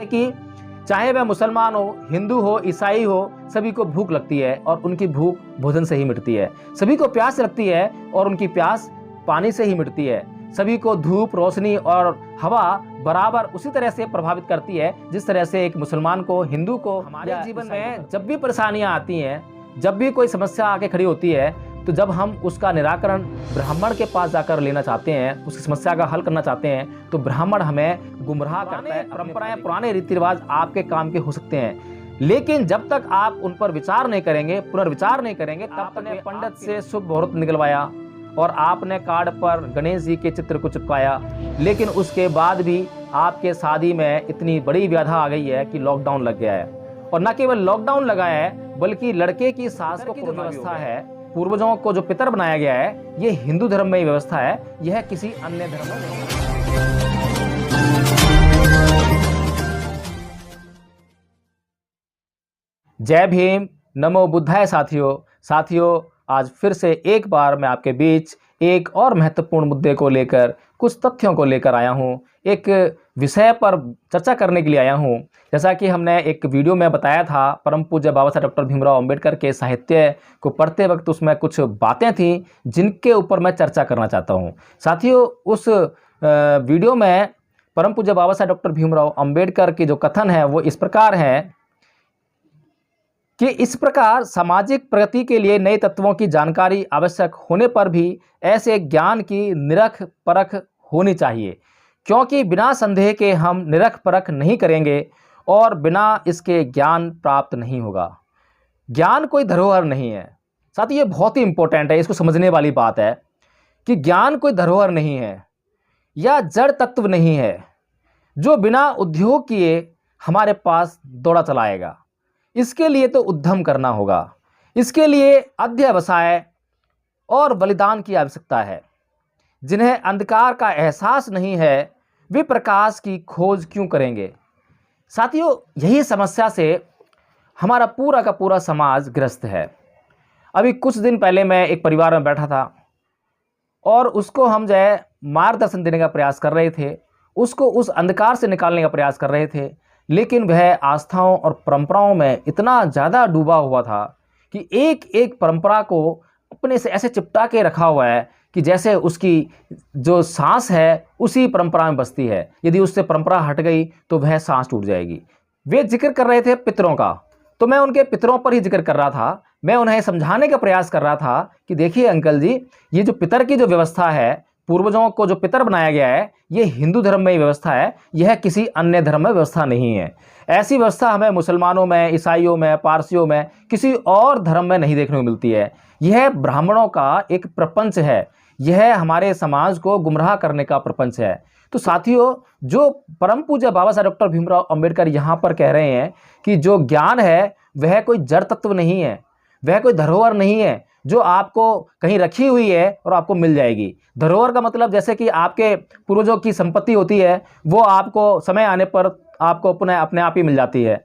कि चाहे वह मुसलमान हो, हिंदू हो, ईसाई हो, सभी को भूख लगती है और उनकी भूख भोजन से ही मिटती है। सभी को प्यास लगती है और उनकी प्यास पानी से ही मिटती है। सभी को धूप, रोशनी और हवा बराबर उसी तरह से प्रभावित करती है जिस तरह से एक मुसलमान को, हिंदू को। हमारे जीवन में जब भी परेशानियां आती हैं, जब भी कोई समस्या आके खड़ी होती है, तो जब हम उसका निराकरण ब्राह्मण के पास जाकर लेना चाहते हैं, उस समस्या का हल करना चाहते हैं, तो ब्राह्मण हमें गुमराह करता है। परंपराएं, पुराने रीति रिवाज आपके काम के हो सकते हैं, लेकिन जब तक आप उन पर विचार नहीं करेंगे, पुनर्विचार नहीं करेंगे, तब तक पंडित से शुभ मुहूर्त निकलवाया और आपने कार्ड पर गणेश जी के चित्र को चिपकाया, लेकिन उसके बाद भी आपके शादी में इतनी बड़ी बाधा आ गई है कि लॉकडाउन लग गया है। और न केवल लॉकडाउन लगा है, बल्कि लड़के की सास को जो व्यवस्था है, पूर्वजों को जो पितर बनाया गया है, ये हिंदू धर्म में ही व्यवस्था है, यह किसी अन्य धर्म में नहीं है। जय भीम, नमो बुद्धाय साथियों, आज फिर से एक बार मैं आपके बीच एक और महत्वपूर्ण मुद्दे को लेकर, कुछ तथ्यों को लेकर आया हूं। एक विषय पर चर्चा करने के लिए आया हूं। जैसा कि हमने एक वीडियो में बताया था, परम पूज्य बाबा साहब डॉक्टर भीमराव अंबेडकर के साहित्य को पढ़ते वक्त उसमें कुछ बातें थी जिनके ऊपर मैं चर्चा करना चाहता हूं। साथियों, उस वीडियो में परम पूज्य बाबा साहब डॉक्टर भीमराव अंबेडकर के जो कथन है वो इस प्रकार है कि इस प्रकार सामाजिक प्रगति के लिए नए तत्वों की जानकारी आवश्यक होने पर भी ऐसे ज्ञान की निरख परख होनी चाहिए, क्योंकि बिना संदेह के हम निरख परख नहीं करेंगे और बिना इसके ज्ञान प्राप्त नहीं होगा। ज्ञान कोई धरोहर नहीं है। साथ ही ये बहुत ही इंपॉर्टेंट है, इसको समझने वाली बात है कि ज्ञान कोई धरोहर नहीं है या जड़ तत्व नहीं है जो बिना उद्योग किए हमारे पास दौड़ा चलाएगा। इसके लिए तो उद्यम करना होगा, इसके लिए अध्यवसाय और बलिदान की आवश्यकता है। जिन्हें अंधकार का एहसास नहीं है, वे प्रकाश की खोज क्यों करेंगे। साथियों, यही समस्या से हमारा पूरा का पूरा समाज ग्रस्त है। अभी कुछ दिन पहले मैं एक परिवार में बैठा था और उसको हम जो है मार्गदर्शन देने का प्रयास कर रहे थे, उसको उस अंधकार से निकालने का प्रयास कर रहे थे, लेकिन वह आस्थाओं और परंपराओं में इतना ज़्यादा डूबा हुआ था कि एक एक परंपरा को अपने से ऐसे चिपटा के रखा हुआ है कि जैसे उसकी जो सांस है उसी परंपरा में बसती है। यदि उससे परंपरा हट गई तो वह सांस टूट जाएगी। वे जिक्र कर रहे थे पितरों का, तो मैं उनके पितरों पर ही जिक्र कर रहा था। मैं उन्हें समझाने का प्रयास कर रहा था कि देखिए अंकल जी, ये जो पितर की जो व्यवस्था है, पूर्वजों को जो पितर बनाया गया है, ये हिंदू धर्म में ही व्यवस्था है, यह किसी अन्य धर्म में व्यवस्था नहीं है। ऐसी व्यवस्था हमें मुसलमानों में, ईसाइयों में, पारसियों में, किसी और धर्म में नहीं देखने को मिलती है। यह ब्राह्मणों का एक प्रपंच है, यह हमारे समाज को गुमराह करने का प्रपंच है। तो साथियों, जो परम पूज्य बाबा साहब डॉक्टर भीमराव अंबेडकर यहाँ पर कह रहे हैं कि जो ज्ञान है वह कोई जड़ तत्व नहीं है, वह कोई धरोहर नहीं है जो आपको कहीं रखी हुई है और आपको मिल जाएगी। धरोहर का मतलब जैसे कि आपके पूर्वजों की संपत्ति होती है, वो आपको समय आने पर आपको अपने आप ही मिल जाती है।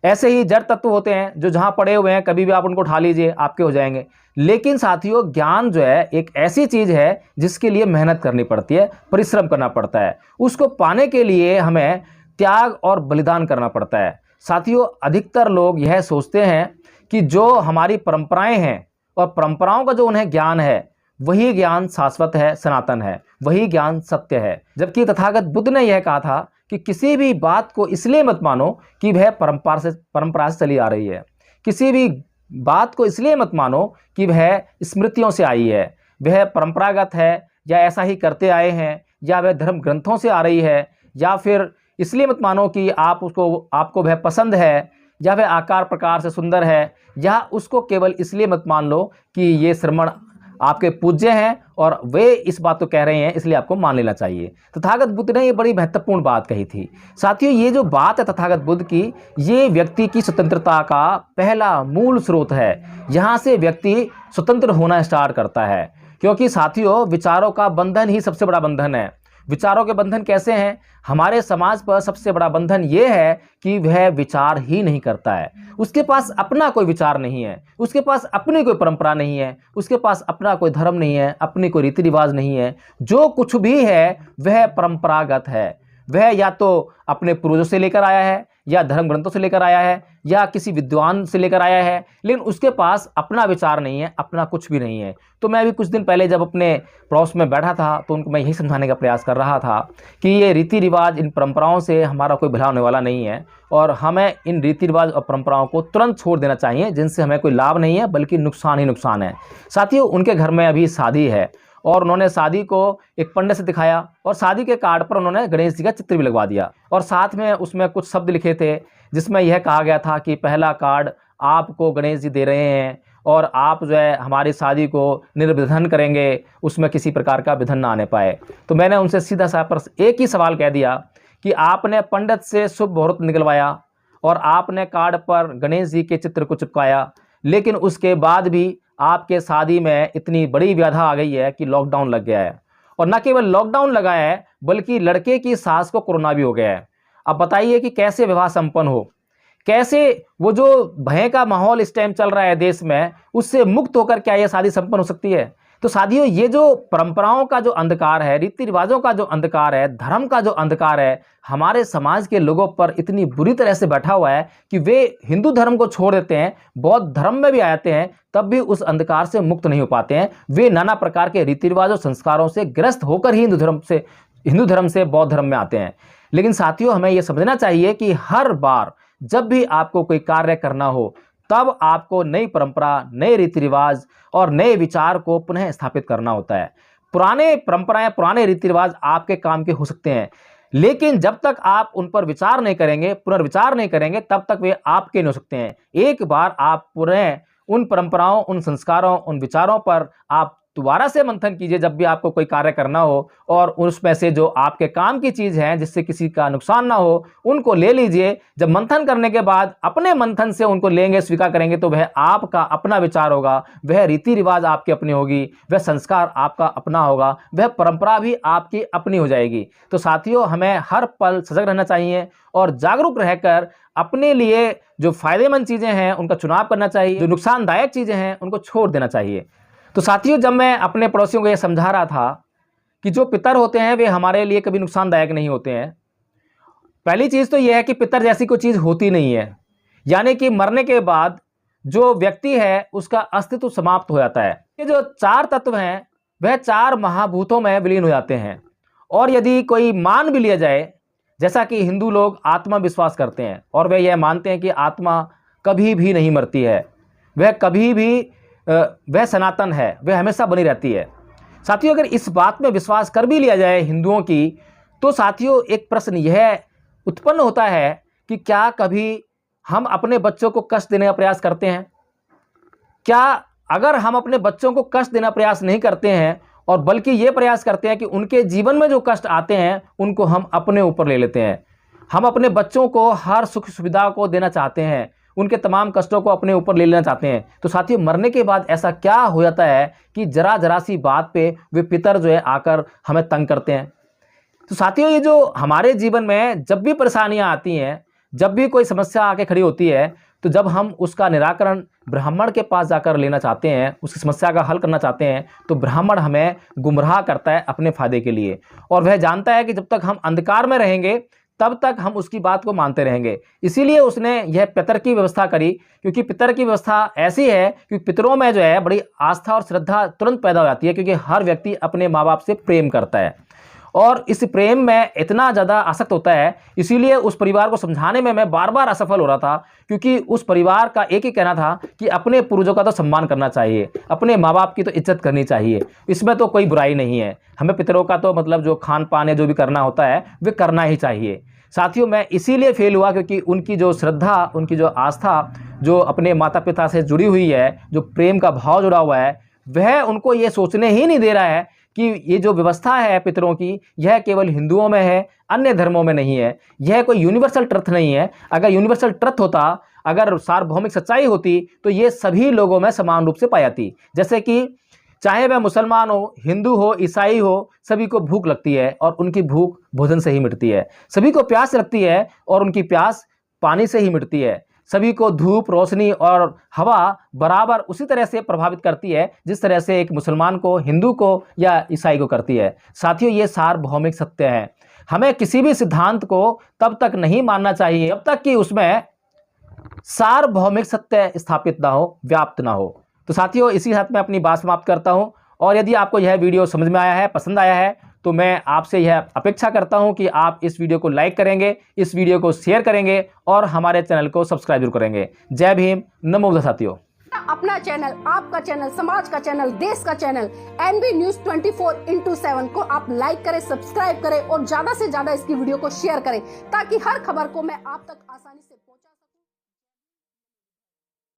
ऐसे ही जड़ तत्व होते हैं जो जहाँ पड़े हुए हैं, कभी भी आप उनको उठा लीजिए, आपके हो जाएंगे। लेकिन साथियों, ज्ञान जो है एक ऐसी चीज़ है जिसके लिए मेहनत करनी पड़ती है, परिश्रम करना पड़ता है। उसको पाने के लिए हमें त्याग और बलिदान करना पड़ता है। साथियों, अधिकतर लोग यह सोचते हैं कि जो हमारी परंपराएं हैं और परंपराओं का जो उन्हें ज्ञान है, वही ज्ञान शाश्वत है, सनातन है, वही ज्ञान सत्य है। जबकि तथागत बुद्ध ने यह कहा था कि किसी भी बात को इसलिए मत मानो कि वह परंपरा से चली आ रही है। किसी भी बात को इसलिए मत मानो कि वह स्मृतियों से आई है, वह परंपरागत है, या ऐसा ही करते आए हैं, या वह धर्म ग्रंथों से आ रही है, या फिर इसलिए मत मानो कि आपको वह पसंद है, या वह आकार प्रकार से सुंदर है, या उसको केवल इसलिए मत मान लो कि ये श्रमण आपके पूज्य हैं और वे इस बात को कह रहे हैं इसलिए आपको मान लेना चाहिए। तथागत बुद्ध ने ये बड़ी महत्वपूर्ण बात कही थी। साथियों, ये जो बात है तथागत बुद्ध की, ये व्यक्ति की स्वतंत्रता का पहला मूल स्रोत है। यहाँ से व्यक्ति स्वतंत्र होना स्टार्ट करता है, क्योंकि साथियों, विचारों का बंधन ही सबसे बड़ा बंधन है। विचारों के बंधन कैसे हैं? हमारे समाज पर सबसे बड़ा बंधन ये है कि वह विचार ही नहीं करता है। उसके पास अपना कोई विचार नहीं है, उसके पास अपनी कोई परंपरा नहीं है, उसके पास अपना कोई धर्म नहीं है, अपनी कोई रीति रिवाज नहीं है। जो कुछ भी है वह परंपरागत है, वह या तो अपने पूर्वजों से लेकर आया है, या धर्म ग्रंथों से लेकर आया है, या किसी विद्वान से लेकर आया है, लेकिन उसके पास अपना विचार नहीं है, अपना कुछ भी नहीं है। तो मैं अभी कुछ दिन पहले जब अपने पड़ोस में बैठा था तो उनको मैं यही समझाने का प्रयास कर रहा था कि ये रीति रिवाज, इन परंपराओं से हमारा कोई भला होने वाला नहीं है, और हमें इन रीति रिवाज और परंपराओं को तुरंत छोड़ देना चाहिए, जिनसे हमें कोई लाभ नहीं है बल्कि नुकसान ही नुकसान है। साथियों, उनके घर में अभी शादी है और उन्होंने शादी को एक पंडित से दिखाया, और शादी के कार्ड पर उन्होंने गणेश जी का चित्र भी लगवा दिया, और साथ में उसमें कुछ शब्द लिखे थे जिसमें यह कहा गया था कि पहला कार्ड आपको गणेश जी दे रहे हैं, और आप जो है हमारी शादी को निर्विघ्न करेंगे, उसमें किसी प्रकार का विघ्न ना आने पाए। तो मैंने उनसे सीधा सा पर एक ही सवाल कह दिया कि आपने पंडित से शुभ मुहूर्त निकलवाया और आपने कार्ड पर गणेश जी के चित्र को चिपकाया, लेकिन उसके बाद भी आपके शादी में इतनी बड़ी व्याधा आ गई है कि लॉकडाउन लग गया है, और न केवल लॉकडाउन लगा है बल्कि लड़के की सास को कोरोना भी हो गया है। अब बताइए कि कैसे विवाह संपन्न हो, कैसे वो जो भय का माहौल इस टाइम चल रहा है देश में, उससे मुक्त होकर क्या ये शादी संपन्न हो सकती है? तो साथियों, ये जो परंपराओं का जो अंधकार है, रीति रिवाजों का जो अंधकार है, धर्म का जो अंधकार है, हमारे समाज के लोगों पर इतनी बुरी तरह से बैठा हुआ है कि वे हिंदू धर्म को छोड़ देते हैं, बौद्ध धर्म में भी आ जाते हैं, तब भी उस अंधकार से मुक्त नहीं हो पाते हैं। वे नाना प्रकार के रीति रिवाजों, संस्कारों से ग्रस्त होकर ही हिंदू धर्म से बौद्ध धर्म में आते हैं। लेकिन साथियों, हमें यह समझना चाहिए कि हर बार जब भी आपको कोई कार्य करना हो, तब आपको नई परंपरा, नए रीति रिवाज और नए विचार को पुनः स्थापित करना होता है। पुराने परंपराएं, पुराने रीति रिवाज आपके काम के हो सकते हैं, लेकिन जब तक आप उन पर विचार नहीं करेंगे, पुनर्विचार नहीं करेंगे, तब तक वे आपके नहीं हो सकते हैं। एक बार आप पुनः उन परंपराओं, उन संस्कारों, उन विचारों पर आप दोबारा से मंथन कीजिए जब भी आपको कोई कार्य करना हो, और उसमें से जो आपके काम की चीज़ है जिससे किसी का नुकसान ना हो, उनको ले लीजिए। जब मंथन करने के बाद अपने मंथन से उनको लेंगे, स्वीकार करेंगे, तो वह आपका अपना विचार होगा, वह रीति रिवाज आपकी अपनी होगी, वह संस्कार आपका अपना होगा, वह परंपरा भी आपकी अपनी हो जाएगी। तो साथियों, हमें हर पल सजग रहना चाहिए और जागरूक रहकर अपने लिए जो फायदेमंद चीज़ें हैं उनका चुनाव करना चाहिए, जो नुकसानदायक चीज़ें हैं उनको छोड़ देना चाहिए। तो साथियों, जब मैं अपने पड़ोसियों को यह समझा रहा था कि जो पितर होते हैं वे हमारे लिए कभी नुकसानदायक नहीं होते हैं। पहली चीज़ तो यह है कि पितर जैसी कोई चीज़ होती नहीं है, यानी कि मरने के बाद जो व्यक्ति है उसका अस्तित्व समाप्त हो जाता है। ये जो चार तत्व हैं वह चार महाभूतों में विलीन हो जाते हैं, और यदि कोई मान भी लिया जाए, जैसा कि हिंदू लोग आत्मा विश्वास करते हैं और वे यह मानते हैं कि आत्मा कभी भी नहीं मरती है, वह कभी भी वह सनातन है, वह हमेशा बनी रहती है। साथियों, अगर इस बात में विश्वास कर भी लिया जाए हिंदुओं की, तो साथियों एक प्रश्न यह उत्पन्न होता है कि क्या कभी हम अपने बच्चों को कष्ट देने का प्रयास करते हैं? क्या अगर हम अपने बच्चों को कष्ट देना प्रयास नहीं करते हैं, और बल्कि ये प्रयास करते हैं कि उनके जीवन में जो कष्ट आते हैं उनको हम अपने ऊपर ले लेते हैं, हम अपने बच्चों को हर सुख सुविधा को देना चाहते हैं, उनके तमाम कष्टों को अपने ऊपर ले लेना चाहते हैं, तो साथियों मरने के बाद ऐसा क्या हो जाता है कि जरा जरा सी बात पे वे पितर जो है आकर हमें तंग करते हैं। तो साथियों, ये जो हमारे जीवन में जब भी परेशानियां आती हैं, जब भी कोई समस्या आके खड़ी होती है, तो जब हम उसका निराकरण ब्राह्मण के पास जाकर लेना चाहते हैं, उसकी समस्या का हल करना चाहते हैं, तो ब्राह्मण हमें गुमराह करता है अपने फायदे के लिए, और वह जानता है कि जब तक हम अंधकार में रहेंगे तब तक हम उसकी बात को मानते रहेंगे। इसीलिए उसने यह पितर की व्यवस्था करी, क्योंकि पितर की व्यवस्था ऐसी है कि पितरों में जो है बड़ी आस्था और श्रद्धा तुरंत पैदा हो जाती है, क्योंकि हर व्यक्ति अपने माँ बाप से प्रेम करता है और इस प्रेम में इतना ज़्यादा आसक्त होता है। इसीलिए उस परिवार को समझाने में मैं बार बार असफल हो रहा था, क्योंकि उस परिवार का एक ही कहना था कि अपने पूर्वजों का तो सम्मान करना चाहिए, अपने माँ बाप की तो इज्जत करनी चाहिए, इसमें तो कोई बुराई नहीं है, हमें पितरों का तो मतलब जो खान पान है, जो भी करना होता है वे करना ही चाहिए। साथियों, मैं इसीलिए फेल हुआ क्योंकि उनकी जो श्रद्धा, उनकी जो आस्था जो अपने माता पिता से जुड़ी हुई है, जो प्रेम का भाव जुड़ा हुआ है, वह उनको ये सोचने ही नहीं दे रहा है कि ये जो व्यवस्था है पितरों की, यह केवल हिंदुओं में है, अन्य धर्मों में नहीं है, यह कोई यूनिवर्सल ट्रुथ नहीं है। अगर यूनिवर्सल ट्रुथ होता, अगर सार्वभौमिक सच्चाई होती, तो ये सभी लोगों में समान रूप से पाई जाती। जैसे कि चाहे वह मुसलमान हो, हिंदू हो, ईसाई हो, सभी को भूख लगती है और उनकी भूख भोजन से ही मिटती है। सभी को प्यास लगती है और उनकी प्यास पानी से ही मिटती है। सभी को धूप, रोशनी और हवा बराबर उसी तरह से प्रभावित करती है जिस तरह से एक मुसलमान को, हिंदू को या ईसाई को करती है। साथियों, ये सार्वभौमिक सत्य है। हमें किसी भी सिद्धांत को तब तक नहीं मानना चाहिए जब तक कि उसमें सार्वभौमिक सत्य स्थापित ना हो, व्याप्त ना हो। तो साथियों, इसी के साथ मैं अपनी बात समाप्त करता हूं। और यदि आपको यह वीडियो समझ में आया है, पसंद आया है, तो मैं आपसे यह अपेक्षा करता हूं कि आप इस वीडियो को लाइक करेंगे, इस वीडियो को शेयर करेंगे और हमारे चैनल को सब्सक्राइब जरूर करेंगे। जय भीम, नमो बुद्धाय साथियों। अपना चैनल, आपका चैनल, समाज का चैनल, देश का चैनल एनबी न्यूज 24/7 को आप लाइक करें, सब्सक्राइब करें और ज्यादा से ज्यादा इसकी वीडियो को शेयर करें ताकि हर खबर को मैं आप तक आसानी से पहुंचा